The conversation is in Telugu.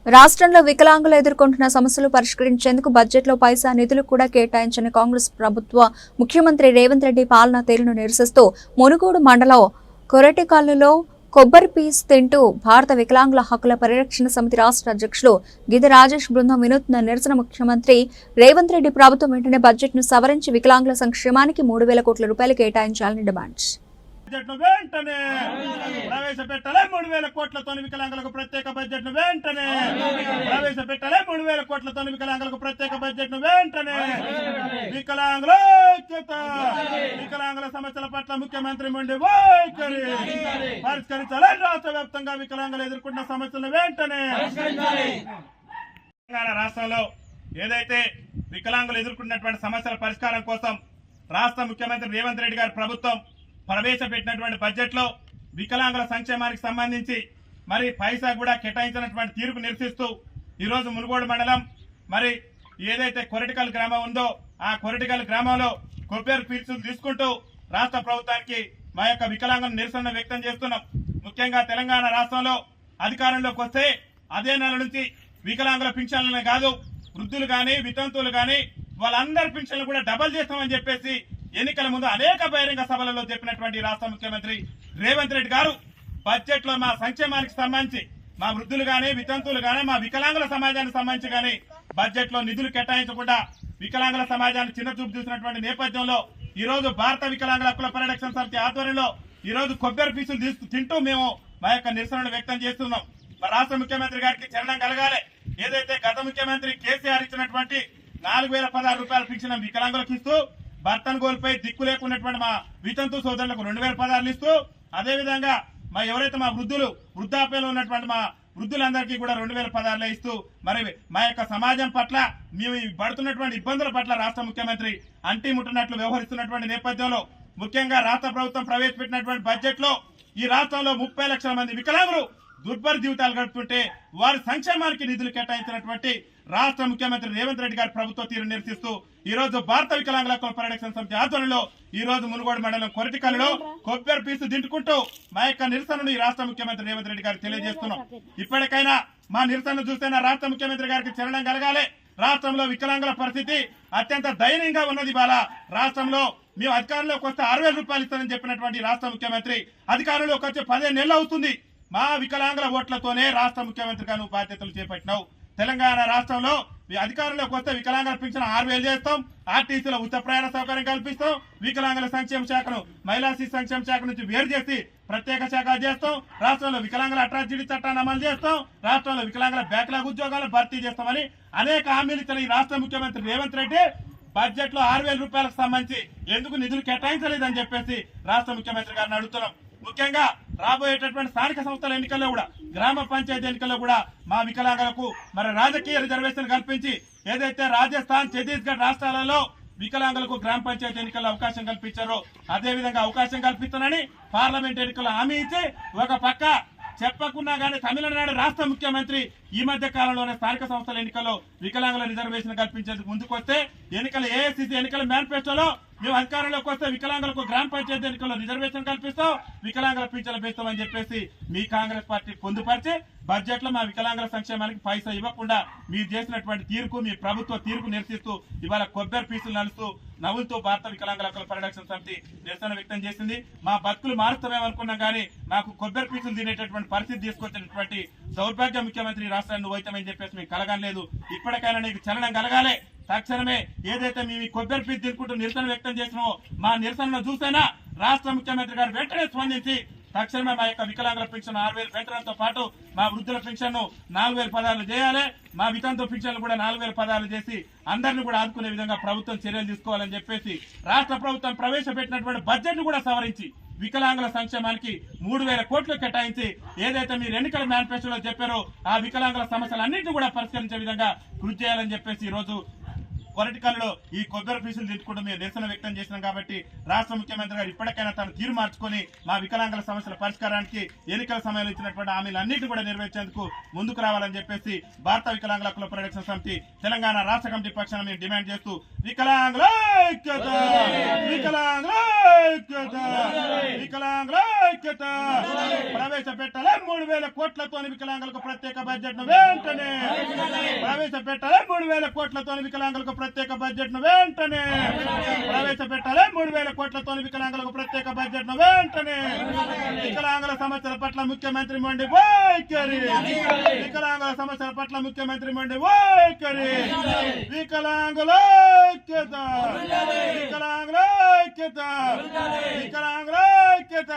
రాష్ట్రంలో వికలాంగులు ఎదుర్కొంటున్న సమస్యలు పరిష్కరించేందుకు బడ్జెట్లో పైసా నిధులు కూడా కేటాయించిన కాంగ్రెస్ ప్రభుత్వ ముఖ్యమంత్రి రేవంత్ రెడ్డి పాలనా తీరును నిరసిస్తూ మునుగోడు మండలం కొరటికల్లులో కొబ్బరి పీస్ తింటూ భారత వికలాంగుల హక్కుల పరిరక్షణ సమితి రాష్ట్ర అధ్యక్షులు గిది రాజేష్ బృందం వినూత్న నిరసన ముఖ్యమంత్రి రేవంత్ రెడ్డి ప్రభుత్వం వెంటనే బడ్జెట్ను సవరించి వికలాంగుల సంక్షేమానికి 3,000 కోట్ల రూపాయలు కేటాయించాలని డిమాండ్. బడ్జెట్ను వెంటనే ప్రవేశపెట్టాలి. 3,000 కోట్లతో వికలాంగులకు ప్రత్యేక బడ్జెట్ను వెంటనే ప్రవేశపెట్టాలి. 3,000 కోట్లతో వికలాంగులకు ప్రత్యేక బడ్జెట్ను వెంటనే. వికలాంగుల ఐక్యత, వికలాంగుల సమస్యల పట్ల ముఖ్యమంత్రి మొండి వైఖరి పరిష్కరించాలి. రాష్ట్ర వ్యాప్తంగా వికలాంగులు ఎదుర్కొంటున్న సమస్యలను వెంటనే. తెలంగాణ రాష్ట్రంలో ఏదైతే వికలాంగులు ఎదుర్కొన్నటువంటి సమస్యల పరిష్కారం కోసం రాష్ట్ర ముఖ్యమంత్రి రేవంత్ రెడ్డి గారి ప్రభుత్వం ప్రవేశపెట్టినటువంటి బడ్జెట్ లో వికలాంగుల సంక్షేమానికి సంబంధించి మరి పైసా కూడా కేటాయించినటువంటి తీరుకు నిరసిస్తూ ఈరోజు మునుగోడు మండలం మరి ఏదైతే కొరటికల్ గ్రామం ఉందో ఆ కొరటికల్ గ్రామంలో కొబ్బరి పీల్చులు తీసుకుంటూ రాష్ట్ర ప్రభుత్వానికి మా యొక్క వికలాంగుల నిరసన వ్యక్తం చేస్తున్నాం. ముఖ్యంగా తెలంగాణ రాష్ట్రంలో అధికారంలోకి వస్తే అదే నెల నుంచి వికలాంగుల పింఛన్లనే కాదు, వృద్ధులు గాని వితంతువులు గాని వాళ్ళందరి పింఛన్లు కూడా డబల్ చేస్తామని చెప్పేసి ఎన్నికల ముందు అనేక బహిరంగ సభలలో చెప్పినటువంటి రాష్ట్ర ముఖ్యమంత్రి రేవంత్ రెడ్డి గారు బడ్జెట్ లో మా సంక్షేమానికి సంబంధించి మా వృద్ధులు గాని వితంతువులు గాని మా వికలాంగుల సమాజానికి సంబంధించి గాని బడ్జెట్ లో నిధులు కేటాయించకుండా వికలాంగుల సమాజాన్ని చిన్న చూపు చూసినటువంటి నేపథ్యంలో ఈ రోజు భారత వికలాంగుల హక్కుల పరిరక్షణ సమితి ఆధ్వర్యంలో ఈ రోజు కొబ్బరి పీసులు తింటూ మేము మా యొక్క నిరసనను వ్యక్తం చేస్తున్నాం. రాష్ట్ర ముఖ్యమంత్రి గారికి చరణం కలగాలి. ఏదైతే గత ముఖ్యమంత్రి కేసీఆర్ ఇచ్చినటువంటి 4,016 రూపాయల పింఛన్ వికలాంగులకు ఇస్తూ భర్తను కోల్పోయి దిక్కు లేకున్నటువంటి మా వితంతు సోదరులకు 2,016 ఇస్తూ అదేవిధంగా మా ఎవరైతే మా వృద్ధాప్యంలో ఉన్నటువంటి మా వృద్ధులందరికీ కూడా 2,016 ఇస్తూ మరి మా యొక్క సమాజం పట్ల మేము పడుతున్నటువంటి ఇబ్బందుల పట్ల రాష్ట్ర ముఖ్యమంత్రి అంటి ముట్టనట్లు వ్యవహరిస్తున్నటువంటి నేపథ్యంలో ముఖ్యంగా రాష్ట్ర ప్రభుత్వం ప్రవేశపెట్టినటువంటి బడ్జెట్ లో ఈ రాష్ట్రంలో 30 లక్షల మంది వికలాంగులు దుర్భర జీవితాలు గడుపుతుంటే వారి సంక్షేమానికి నిధులు కేటాయించినటువంటి రాష్ట్ర ముఖ్యమంత్రి రేవంత్ రెడ్డి గారి ప్రభుత్వ తీరు నిరసిస్తూ ఈ రోజు భారత వికలాంగుల హక్కుల పరిరక్షణ సమితి ఆధ్వర్యంలో ఈ రోజు మునుగోడు మండలం కొరటికల్లులో కొబ్బరి పీసు తింటుకుంటూ మా యొక్క నిరసనను ఈ రాష్ట్ర ముఖ్యమంత్రి రేవంత్ రెడ్డి గారికి తెలియజేస్తున్నాం. ఇప్పటికైనా మా నిరసనను చూస్తేనే రాష్ట్ర ముఖ్యమంత్రి గారికి చరణం కలగాలి. రాష్ట్రంలో వికలాంగుల పరిస్థితి అత్యంత దయనీయంగా ఉన్నది. ఇవాళ రాష్ట్రంలో మేము అధికారంలోకి వస్తే 6,000 రూపాయలు ఇస్తానని చెప్పినటువంటి రాష్ట్ర ముఖ్యమంత్రి అధికారంలోకి వచ్చి 15 నెలలు అవుతుంది. మా వికలాంగుల ఓట్లతోనే రాష్ట్ర ముఖ్యమంత్రిగా నువ్వు బాధ్యతలు చేపట్టినావు. తెలంగాణ రాష్ట్రంలో అధికారంలోకి వస్తే వికలాంగుల పింఛన్ 6,000 చేస్తాం, ఆర్టీసీలో ఉచిత ప్రయాణ సౌకర్యం కల్పిస్తాం, వికలాంగుల సంక్షేమ శాఖను మహిళా శిశు సంక్షేమ శాఖ నుంచి వేరు చేసి ప్రత్యేక శాఖ చేస్తాం, రాష్ట్రంలో వికలాంగుల అట్రాసిటీ చట్టాన్ని అమలు చేస్తాం, రాష్ట్రంలో వికలాంగుల బ్యాక్లాగ్ ఉద్యోగాలను భర్తీ చేస్తామని అనేక హామీలు ఇచ్చిన ఈ రాష్ట్ర ముఖ్యమంత్రి రేవంత్ రెడ్డి బడ్జెట్ లో 6,000 రూపాయలకు సంబంధించి ఎందుకు నిధులు కేటాయించలేదని చెప్పేసి రాష్ట్ర ముఖ్యమంత్రి గారిని అడుగుతున్నాం. ముఖ్యంగా రాబోయేటటువంటి స్థానిక సంస్థల ఎన్నికల్లో కూడా గ్రామ పంచాయతీ ఎన్నికల్లో కూడా మా వికలాంగులకు మరి రాజకీయ రిజర్వేషన్ కల్పించి ఏదైతే రాజస్థాన్ ఛత్తీస్గఢ్ రాష్ట్రాలలో వికలాంగులకు గ్రామ పంచాయతీ ఎన్నికల్లో అవకాశం కల్పించారో అదే విధంగా అవకాశం కల్పిస్తానని పార్లమెంట్ ఎన్నికల్లో హామీ ఇచ్చి ఒక పక్క చెప్పకున్నా గానీ తమిళనాడు రాష్ట్ర ముఖ్యమంత్రి ఈ మధ్య కాలంలోనే స్థానిక సంస్థల ఎన్నికల్లో వికలాంగుల రిజర్వేషన్ కల్పించేందుకు ముందుకొస్తే ఎన్నికల ఏఐసిసి ఎన్నికల మేనిఫెస్టోలో మేము అధికారంలోకి వస్తే వికలాంగులకు గ్రామ పంచాయతీ ఎన్నికల్లో రిజర్వేషన్ కల్పిస్తాం, వికలాంగుల పింఛన్లు పెంచుతామని చెప్పేసి మీ కాంగ్రెస్ పార్టీ పొందుపరిచి బడ్జెట్ లో మా వికలాంగుల సంక్షేమానికి పైసా ఇవ్వకుండా మీరు చేసినటువంటి తీరుకు మీ ప్రభుత్వ తీరుకు నిరసిస్తూ ఇవాళ కొబ్బరి పీసులు నలుస్తూ నవ్వులతో భారత వికలాంగుల హక్కుల పరిరక్షణ సమితి నిరసన వ్యక్తం చేసింది. మా బతుకులు మారుస్తామేమనుకున్నాం కానీ మాకు కొబ్బరి పీసులు తినేటటువంటి పరిస్థితి తీసుకొచ్చినటువంటి దౌర్భాగ్య ముఖ్యమంత్రి రాష్ట్రాన్ని నువ్వైతామని చెప్పేసి మీకు కలగలేదు. ఇప్పటికైనా నీకు చలనం కలగాలి. తక్షణమే ఏదైతే మేము కొబ్బరి పీసు తినుకుంటూ నిరసన వ్యక్తం చేసినామో మా నిరసనను చూసైనా రాష్ట్ర ముఖ్యమంత్రి గారు వెంటనే స్పందించి తక్షణమే మా యొక్క వికలాంగుల పెన్షన్ 6,000 పెంచడంతో పాటు మా వృద్ధుల పెన్షన్ 4,016 చేయాలి, మా వితంతు పెన్షన్లు కూడా 4,016 చేసి అందరినీ కూడా ఆదుకునే విధంగా ప్రభుత్వం చర్యలు తీసుకోవాలని చెప్పేసి రాష్ట్ర ప్రభుత్వం ప్రవేశపెట్టినటువంటి బడ్జెట్ కూడా సవరించి వికలాంగుల సంక్షేమానికి 3,000 కోట్లు కేటాయించి ఏదైతే మీరు ఎన్నికల మేనిఫెస్టోలో చెప్పారో ఆ వికలాంగుల సమస్యలన్నింటినీ కూడా పరిష్కరించే విధంగా కృషి చేయాలని చెప్పేసి ఈ రోజు కొరటికల్లో ఈ కొబ్బరి పీసులు తిట్టుకుంటూ మేము నిరసన వ్యక్తం చేసినాం కాబట్టి రాష్ట్ర ముఖ్యమంత్రి గారు ఇప్పటికైనా తను తీరు మార్చుకొని మా వికలాంగుల సమస్యల పరిష్కారానికి ఎన్నికల సమయంలో ఇచ్చినటువంటి హామీలన్నింటినీ కూడా నెరవేర్చేందుకు ముందుకు రావాలని చెప్పేసి భారత వికలాంగుల హక్కుల పరిరక్షణ సమితి తెలంగాణ రాష్ట్ర కమిటీ పక్షాన మేము డిమాండ్ చేస్తూ వికలాంగుల ఐక్యత, వికలాంగుల ఐక్యత, వికలాంగుల ఐక్యత ప్రవేశపెట్టాలి 3,000 కోట్లతో వికలాంగులకు ప్రత్యేక బడ్జెట్ ను వెంటనే ప్రవేశపెట్టాలి 3,000 కోట్లతో వికలాంగులకు ప్రత్యేక బడ్జెట్ ను వెంటనే ప్రవేశపెట్టాలి 3,000 కోట్లతో వికలాంగులకు ప్రత్యేక బడ్జెట్ ను వెంటనే వికలాంగుల సమస్యల పట్ల ముఖ్యమంత్రి మొండి వైఖరి, వికలాంగుల సమస్యల పట్ల ముఖ్యమంత్రి మొండి వైఖరి, వికలాంగుల ఐక్యత, వికలాంగుల ఐక్యత, వికలాంగుల ఐక్యత.